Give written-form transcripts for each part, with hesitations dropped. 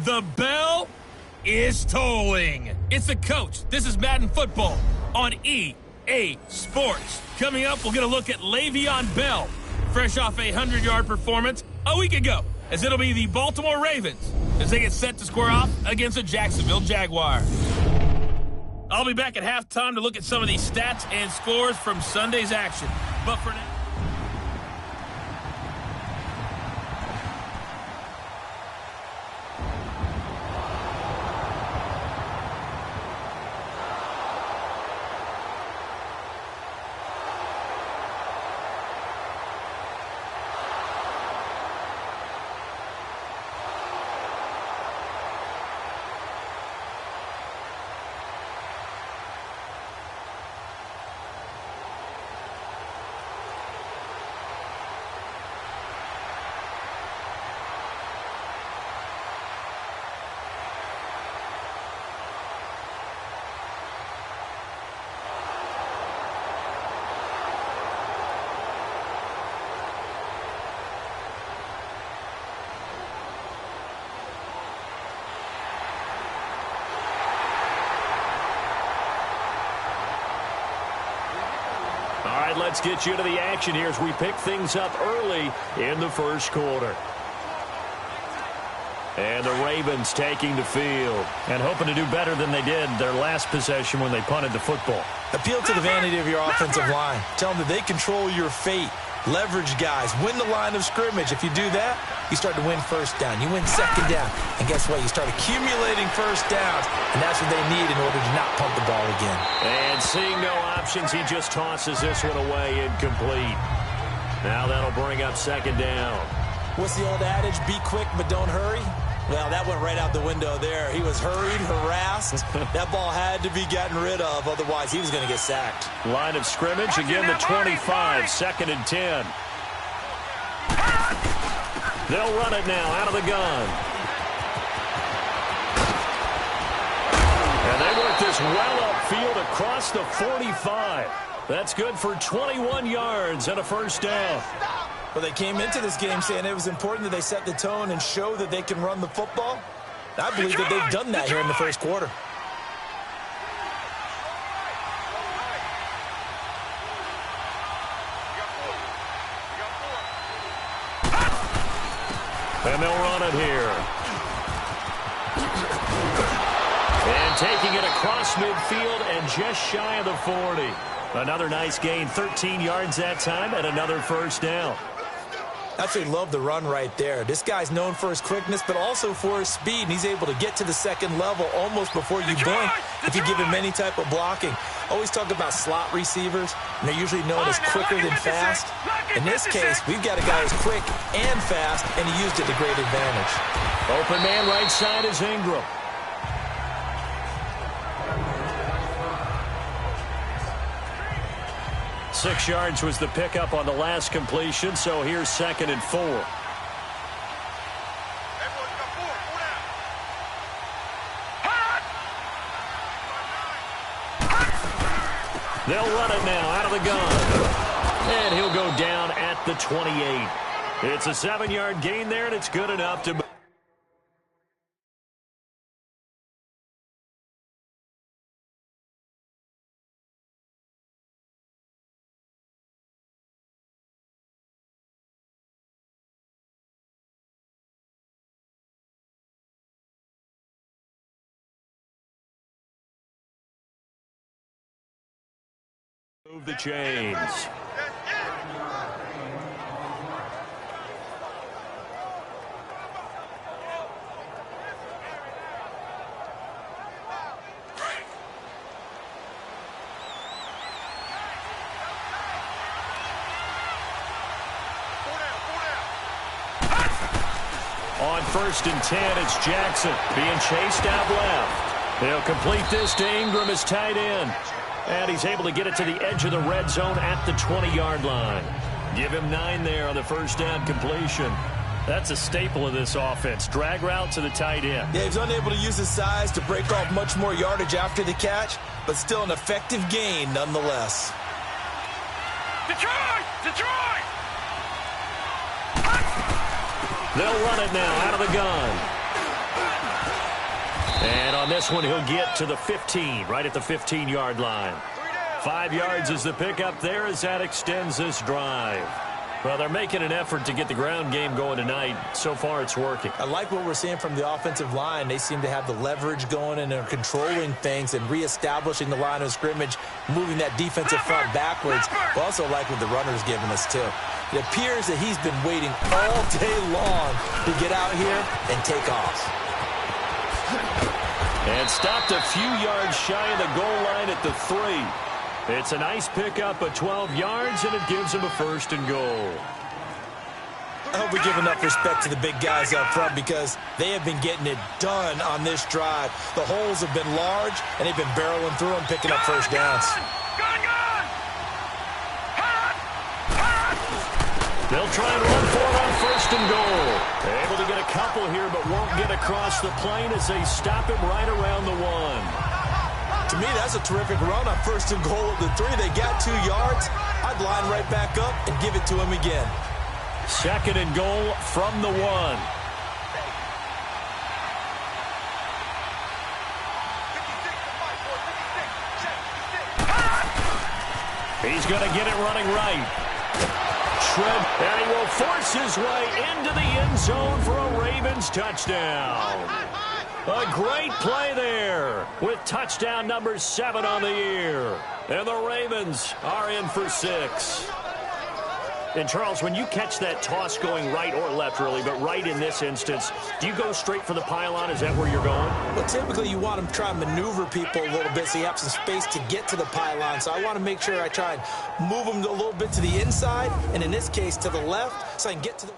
The bell is tolling. It's the coach. This is Madden Football on EA Sports. Coming up, we'll get a look at Le'Veon Bell, fresh off a 100-yard performance a week ago, as it'll be the Baltimore Ravens as they get set to square off against the Jacksonville Jaguars. I'll be back at halftime to look at some of these stats and scores from Sunday's action. But for now, let's get you to the action here as we pick things up early in the first quarter. And the Ravens taking the field and hoping to do better than they did their last possession when they punted the football. Appeal to the vanity of your offensive line. Tell them that they control your fate. Leverage guys. Win the line of scrimmage. If you do that, you start to win first down. You win second down. And guess what? You start accumulating first downs. And that's what they need in order to not pump the ball again. And seeing no options, he just tosses this one away incomplete. Now that'll bring up second down. What's the old adage? Be quick, but don't hurry. Well, that went right out the window there. He was hurried, harassed. That ball had to be gotten rid of. Otherwise, he was going to get sacked. Line of scrimmage, again the 25, second and 10. They'll run it now out of the gun. And they work this well upfield across the 45. That's good for 21 yards and a first down. Well, they came into this game saying it was important that they set the tone and show that they can run the football. I believe that they've done that here in the first quarter. And they'll run it here. And taking it across midfield and just shy of the 40. Another nice gain, 13 yards that time, and another first down. Absolutely love the run right there. This guy's known for his quickness, but also for his speed, and he's able to get to the second level almost before you blink if you give him any type of blocking. Always talk about slot receivers, and they're usually known as quicker than fast. In this case, we've got a guy who's quick and fast, and he used it to great advantage. Open man right side is Ingram. Six yards was the pickup on the last completion, so here's second and 4. They'll run it now out of the gun. And he'll go down at the 28. It's a 7-yard gain there, and it's good enough to... move the chains. On first and 10, it's Jackson being chased out left. They'll complete this to Ingram as tight end. And he's able to get it to the edge of the red zone at the 20-yard line. Give him 9 there on the first down completion. That's a staple of this offense. Drag route to the tight end. Yeah, he's unable to use his size to break off much more yardage after the catch, but still an effective gain nonetheless. Detroit! Detroit! They'll run it now out of the gun. And on this one, he'll get to the 15, right at the 15-yard line. 5 yards is the pickup there as that extends this drive. Well, they're making an effort to get the ground game going tonight. So far, it's working. I like what we're seeing from the offensive line. They seem to have the leverage going and they're controlling things and reestablishing the line of scrimmage, moving that defensive front backwards. I also like what the runner's giving us, too. It appears that he's been waiting all day long to get out here and take off. And stopped a few yards shy of the goal line at the 3. It's a nice pickup of 12 yards, and it gives him a 1st and goal. I hope we give enough respect to the big guys up front because they have been getting it done on this drive. The holes have been large, and they've been barreling through them, picking up first downs. They'll try and run for it on 1st and goal. They're able to get a couple here, but won't get across the plane as they stop him right around the 1. To me, that's a terrific run on 1st and goal at the 3. They got 2 yards. I'd line right back up and give it to him again. 2nd and goal from the 1. He's going to get it running right. And he will force his way into the end zone for a Ravens touchdown. A great play there with touchdown number 7 on the year. And the Ravens are in for 6. And, Charles, when you catch that toss going right or left, really, but right in this instance, do you go straight for the pylon? Is that where you're going? Well, typically you want to try and maneuver people a little bit so you have some space to get to the pylon. So I want to make sure I try and move them a little bit to the inside, and in this case to the left, so I can get to the...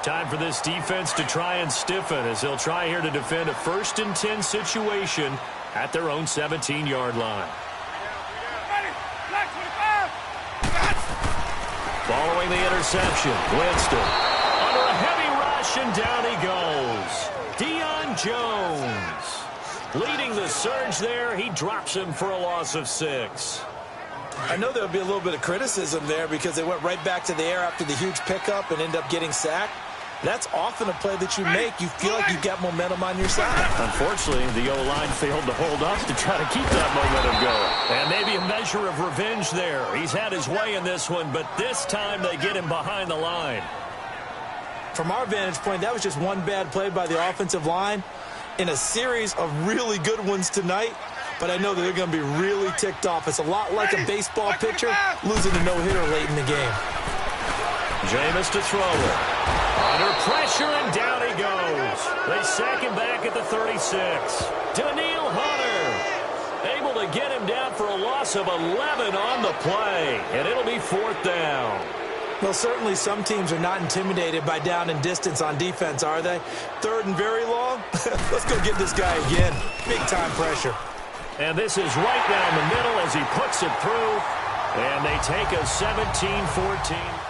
Time for this defense to try and stiffen as they'll try here to defend a 1st and 10 situation at their own 17-yard line. Following the interception, Winston under a heavy rush, and down he goes. Deion Jones leading the surge there. He drops him for a loss of 6. I know there'll be a little bit of criticism there because they went right back to the air after the huge pickup and end up getting sacked. That's often a play that you make. You feel like you've got momentum on your side. Unfortunately, the O-line failed to hold up to try to keep that momentum going. And maybe a measure of revenge there. He's had his way in this one, but this time they get him behind the line. From our vantage point, that was just one bad play by the offensive line in a series of really good ones tonight. But I know that they're going to be really ticked off. It's a lot like a baseball pitcher losing a no-hitter late in the game. Jameis to throw it. Under pressure, and down he goes. They sack him back at the 36. Daniil Hunter able to get him down for a loss of 11 on the play. And it'll be 4th down. Well, certainly some teams are not intimidated by down and distance on defense, are they? 3rd and very long? Let's go get this guy again. Big-time pressure. And this is right down the middle as he puts it through. And they take a 17-14.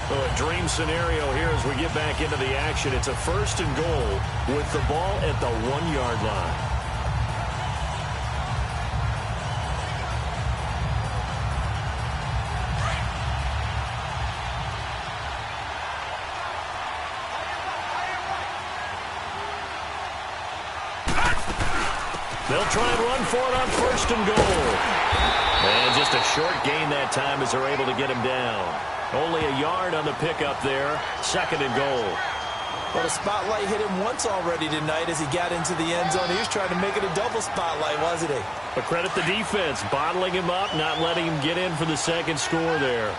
So a dream scenario here as we get back into the action. It's a 1st and goal with the ball at the 1-yard line. They'll try and run for it on 1st and goal. And just a short gain that time as they're able to get him down. Only a yard on the pickup there. 2nd and goal. Well, the spotlight hit him once already tonight as he got into the end zone. He was trying to make it a double spotlight, wasn't he? But credit the defense, bottling him up, not letting him get in for the 2nd score there.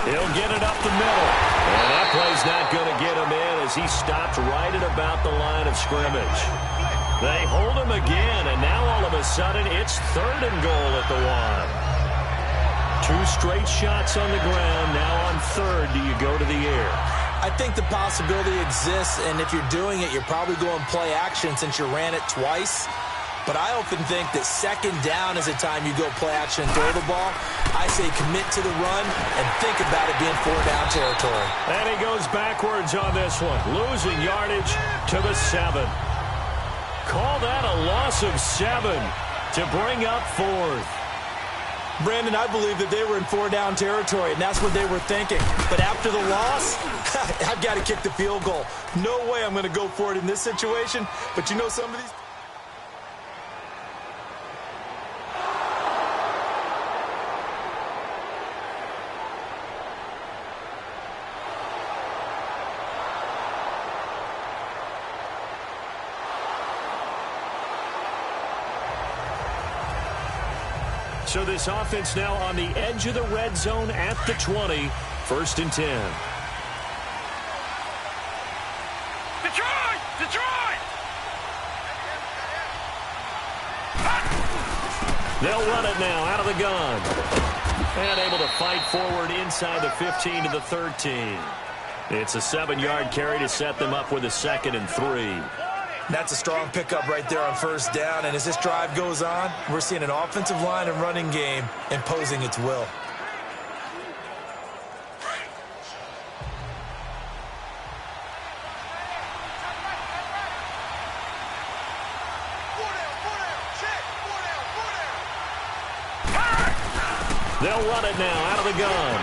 He'll get it up the middle. And that play's not going to get him in as he stopped right at about the line of scrimmage. They hold him again, and now all of a sudden it's 3rd and goal at the 1. 2 straight shots on the ground. Now on third, do you go to the air? I think the possibility exists, and if you're doing it, you're probably going play action since you ran it twice. But I often think that second down is a time you go play action and throw the ball. I say commit to the run and think about it being 4-down territory. And he goes backwards on this one, losing yardage to the 7. Call that a loss of 7 to bring up 4th. Brandon, I believe that they were in 4-down territory, and that's what they were thinking. But after the loss, I've got to kick the field goal. No way I'm going to go for it in this situation. But you know some of these... So this offense now on the edge of the red zone at the 20. 1st and 10. Detroit! They'll run it now out of the gun. And able to fight forward inside the 15 to the 13. It's a 7-yard carry to set them up with a 2nd and 3. That's a strong pickup right there on 1st down. And as this drive goes on, we're seeing an offensive line and running game imposing its will. They'll run it now out of the gun.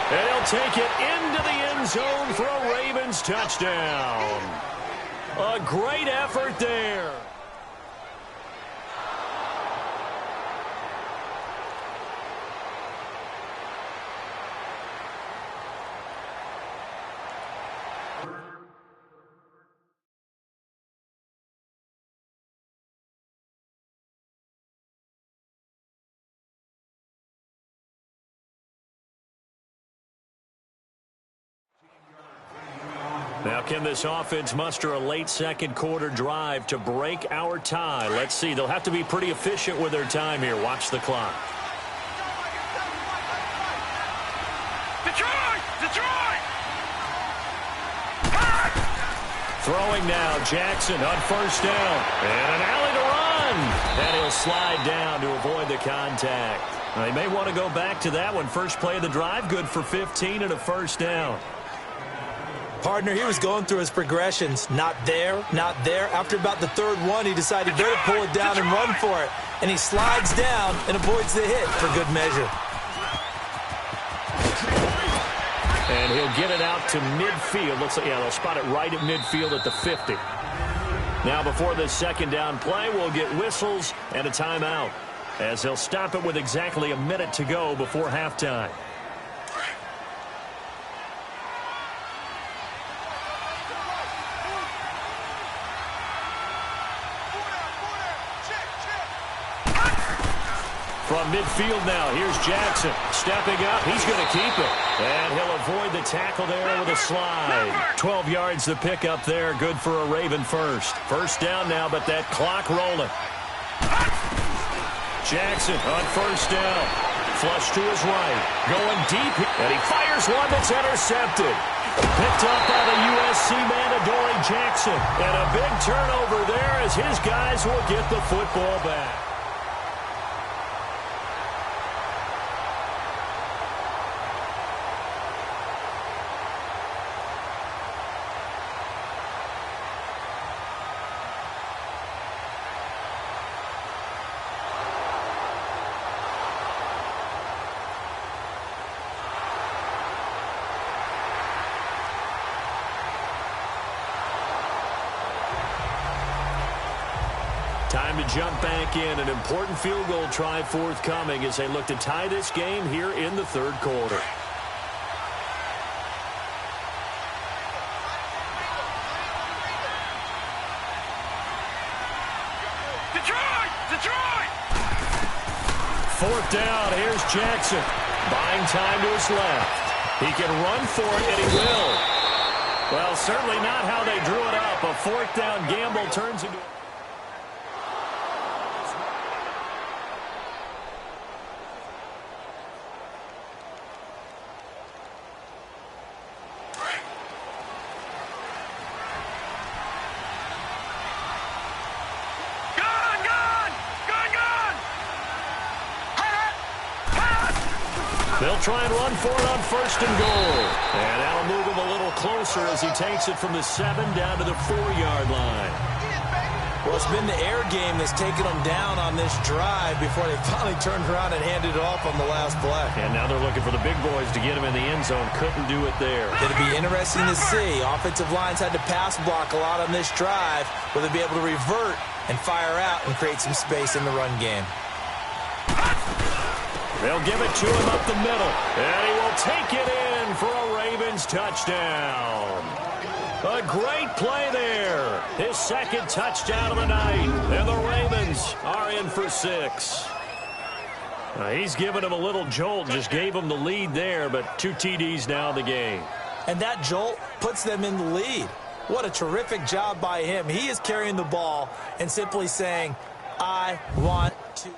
And he'll take it into the end zone for a Ravens touchdown. A great effort there. Now, can this offense muster a late second quarter drive to break our tie? Let's see. They'll have to be pretty efficient with their time here. Watch the clock. Detroit! Throwing now, Jackson on 1st down. And an alley to run. And he'll slide down to avoid the contact. They may want to go back to that one. First play of the drive, good for 15 and a 1st down. Partner, he was going through his progressions. Not there, not there. After about the 3rd one, he decided he better pull it down and run for it. And he slides down and avoids the hit for good measure. And he'll get it out to midfield. Looks like, yeah, they'll spot it right at midfield at the 50. Now, before this 2nd down play, we'll get whistles and a timeout, as they'll stop it with exactly a minute to go before halftime. From midfield now, here's Jackson. Stepping up, he's going to keep it. And he'll avoid the tackle there with a slide. 12 yards the pickup there, good for a Raven first. 1st down now, but that clock rolling. Jackson on 1st down. Flush to his right. Going deep, and he fires one that's intercepted. Picked up by the USC man, Adoree Jackson. And a big turnover there as his guys will get the football back. Time to jump back in. An important field goal try forthcoming as they look to tie this game here in the 3rd quarter. Detroit! 4th down. Here's Jackson. Buying time to his left. He can run for it, and he will. Well, certainly not how they drew it up. A 4th down gamble turns into... They'll try and run for it on 1st and goal. And that'll move him a little closer as he takes it from the 7 down to the 4-yard line. Well, it's been the air game that's taken them down on this drive before they finally turned around and handed it off on the last play. And now they're looking for the big boys to get him in the end zone. Couldn't do it there. It'll be interesting to see. Offensive lines had to pass block a lot on this drive. Will they be able to revert and fire out and create some space in the run game? They'll give it to him up the middle. And he will take it in for a Ravens touchdown. A great play there. His 2nd touchdown of the night. And the Ravens are in for 6. He's given him a little jolt. Just gave him the lead there, but 2 TDs now in the game. And that jolt puts them in the lead. What a terrific job by him. He is carrying the ball and simply saying, I want to.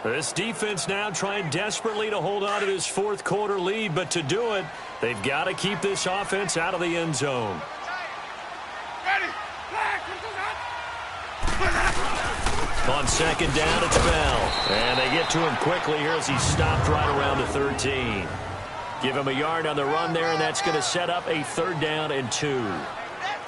This defense now trying desperately to hold on to this 4th quarter lead, but to do it, they've got to keep this offense out of the end zone. On 2nd down, it's Bell. And they get to him quickly here as he stopped right around the 13. Give him a yard on the run there, and that's going to set up a 3rd down and 2.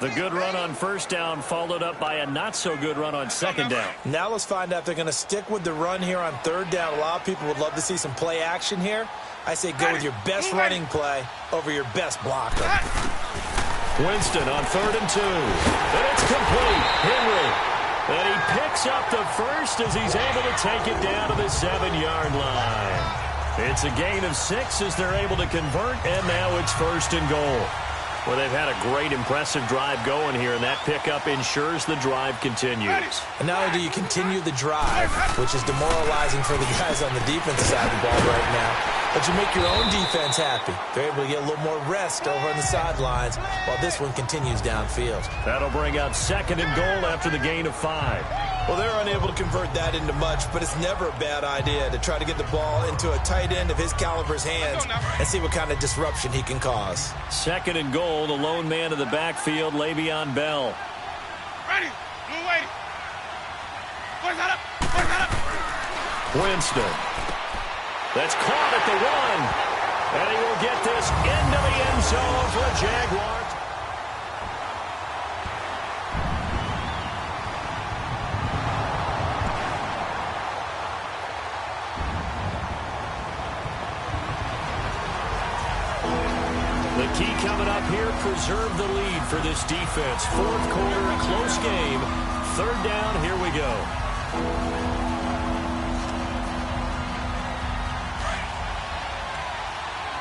The good run on 1st down followed up by a not-so-good run on 2nd down. Now let's find out if they're going to stick with the run here on 3rd down. A lot of people would love to see some play action here. I say go with your best running play over your best blocker. Winston on 3rd and 2. And it's complete. Henry. And he picks up the 1st as he's able to take it down to the 7-yard line. It's a gain of 6 as they're able to convert, and now it's 1st and goal. Well, they've had a great, impressive drive going here, and that pickup ensures the drive continues. And not only do you continue the drive, which is demoralizing for the guys on the defensive side of the ball right now, but you make your own defense happy. They're able to get a little more rest over on the sidelines while this one continues downfield. That'll bring up 2nd and goal after the gain of 5. Well, they're unable to convert that into much, but it's never a bad idea to try to get the ball into a tight end of his caliber's hands and see what kind of disruption he can cause. 2nd and goal, the lone man in the backfield, Le'Veon Bell. Ready. Blue waiting. Boys that up. Boys that up. Winston. That's caught at the 1. And he will get this into the end zone for a Jaguar. The key coming up here, preserve the lead for this defense. 4th quarter, a close game. 3rd down, here we go.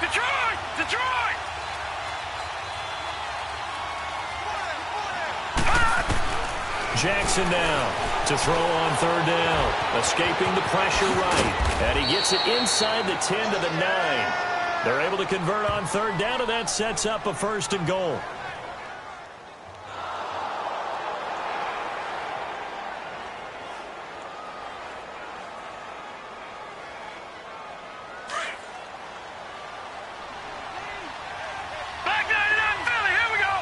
Detroit! Detroit! Jackson now to throw on 3rd down. Escaping the pressure right. And he gets it inside the 10 to the 9. They're able to convert on 3rd down, and that sets up a 1st and goal. Back there, Philly, here we go!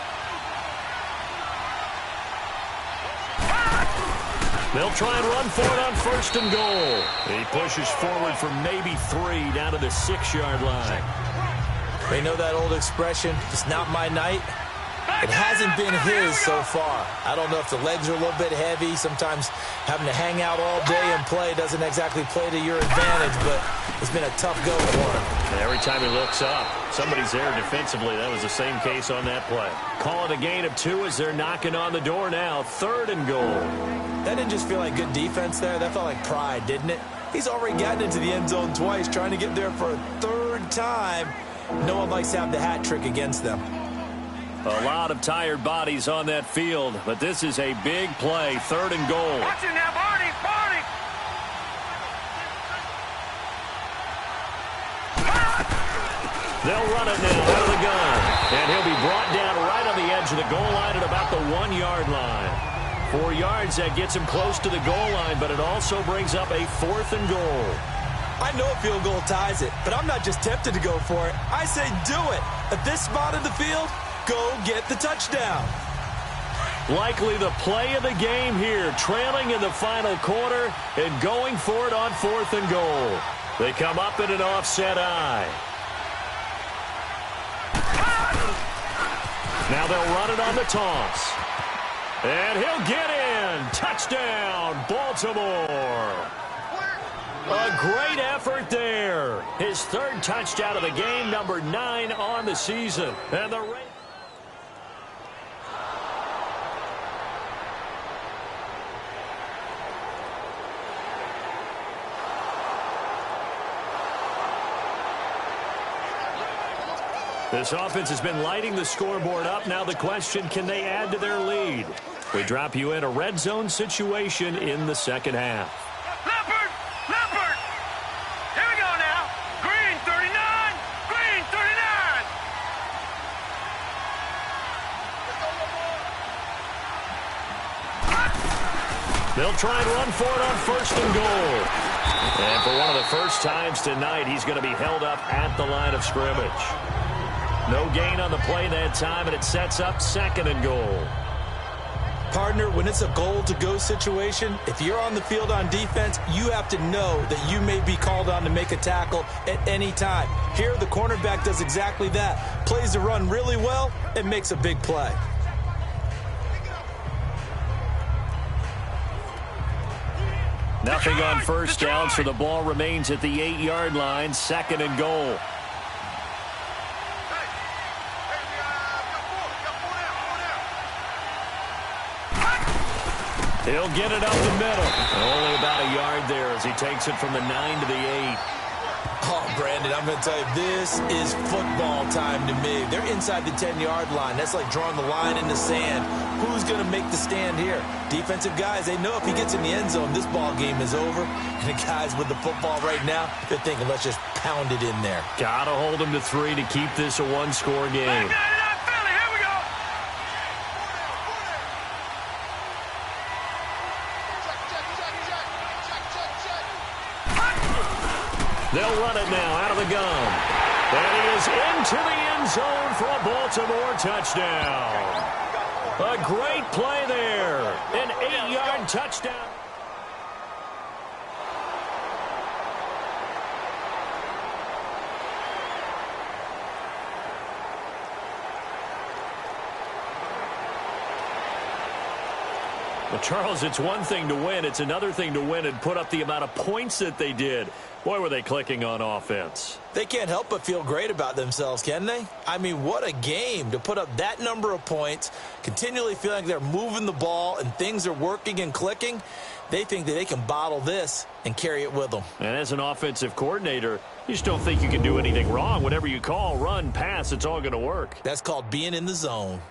They'll try and run for it on 1st and goal. He pushes forward for maybe 3 down to the 6-yard line. They know that old expression, it's not my night. It hasn't been his so far. I don't know if the legs are a little bit heavy. Sometimes having to hang out all day and play doesn't exactly play to your advantage, but it's been a tough go for him. Every time he looks up, somebody's there defensively. That was the same case on that play. Call it a gain of 2 as they're knocking on the door now. 3rd and goal. That didn't just feel like good defense there. That felt like pride, didn't it? He's already gotten into the end zone twice, trying to get there for a 3rd time. No one likes to have the hat trick against them. A lot of tired bodies on that field, but this is a big play. 3rd and goal. Watch it now, Barney! Barney! They'll run it now out of the gun. And he'll be brought down right on the edge of the goal line at about the 1-yard line. 4 yards, that gets him close to the goal line, but it also brings up a 4th and goal. I know a field goal ties it, but I'm not just tempted to go for it. I say do it. At this spot in the field, go get the touchdown. Likely the play of the game here, trailing in the final quarter and going for it on 4th and goal. They come up in an offset eye. Now they'll run it on the toss. And he'll get in. Touchdown, Baltimore. A great effort there. His 3rd touchdown of the game, number 9 on the season. And the This offense has been lighting the scoreboard up. Now the question, can they add to their lead? We drop you in a red zone situation in the 2nd half. Leopard! Leopard! Here we go now. Green 39! Green 39! They'll try and run for it on 1st and goal. And for one of the first times tonight, he's going to be held up at the line of scrimmage. No gain on the play that time, and it sets up 2nd and goal. Partner, when it's a goal-to-go situation, if you're on the field on defense, you have to know that you may be called on to make a tackle at any time. Here, the cornerback does exactly that. Plays the run really well and makes a big play. Nothing on 1st down, so the ball remains at the 8-yard line. 2nd and goal. He'll get it up the middle. Only about a yard there as he takes it from the 9 to the 8. Oh, Brandon, I'm going to tell you, this is football time to me. They're inside the 10-yard line. That's like drawing the line in the sand. Who's going to make the stand here? Defensive guys, they know if he gets in the end zone, this ball game is over. And the guys with the football right now, they're thinking, let's just pound it in there. Got to hold him to 3 to keep this a 1-score game. They'll run it now out of the gun. And he is into the end zone for a Baltimore touchdown. A great play there. An 8-yard touchdown. Well, Charles, it's one thing to win. It's another thing to win and put up the amount of points that they did. Boy, were they clicking on offense. They can't help but feel great about themselves, can they? I mean, what a game to put up that number of points, continually feeling like they're moving the ball and things are working and clicking. They think that they can bottle this and carry it with them. And as an offensive coordinator, you just don't think you can do anything wrong. Whatever you call, run, pass, it's all going to work. That's called being in the zone.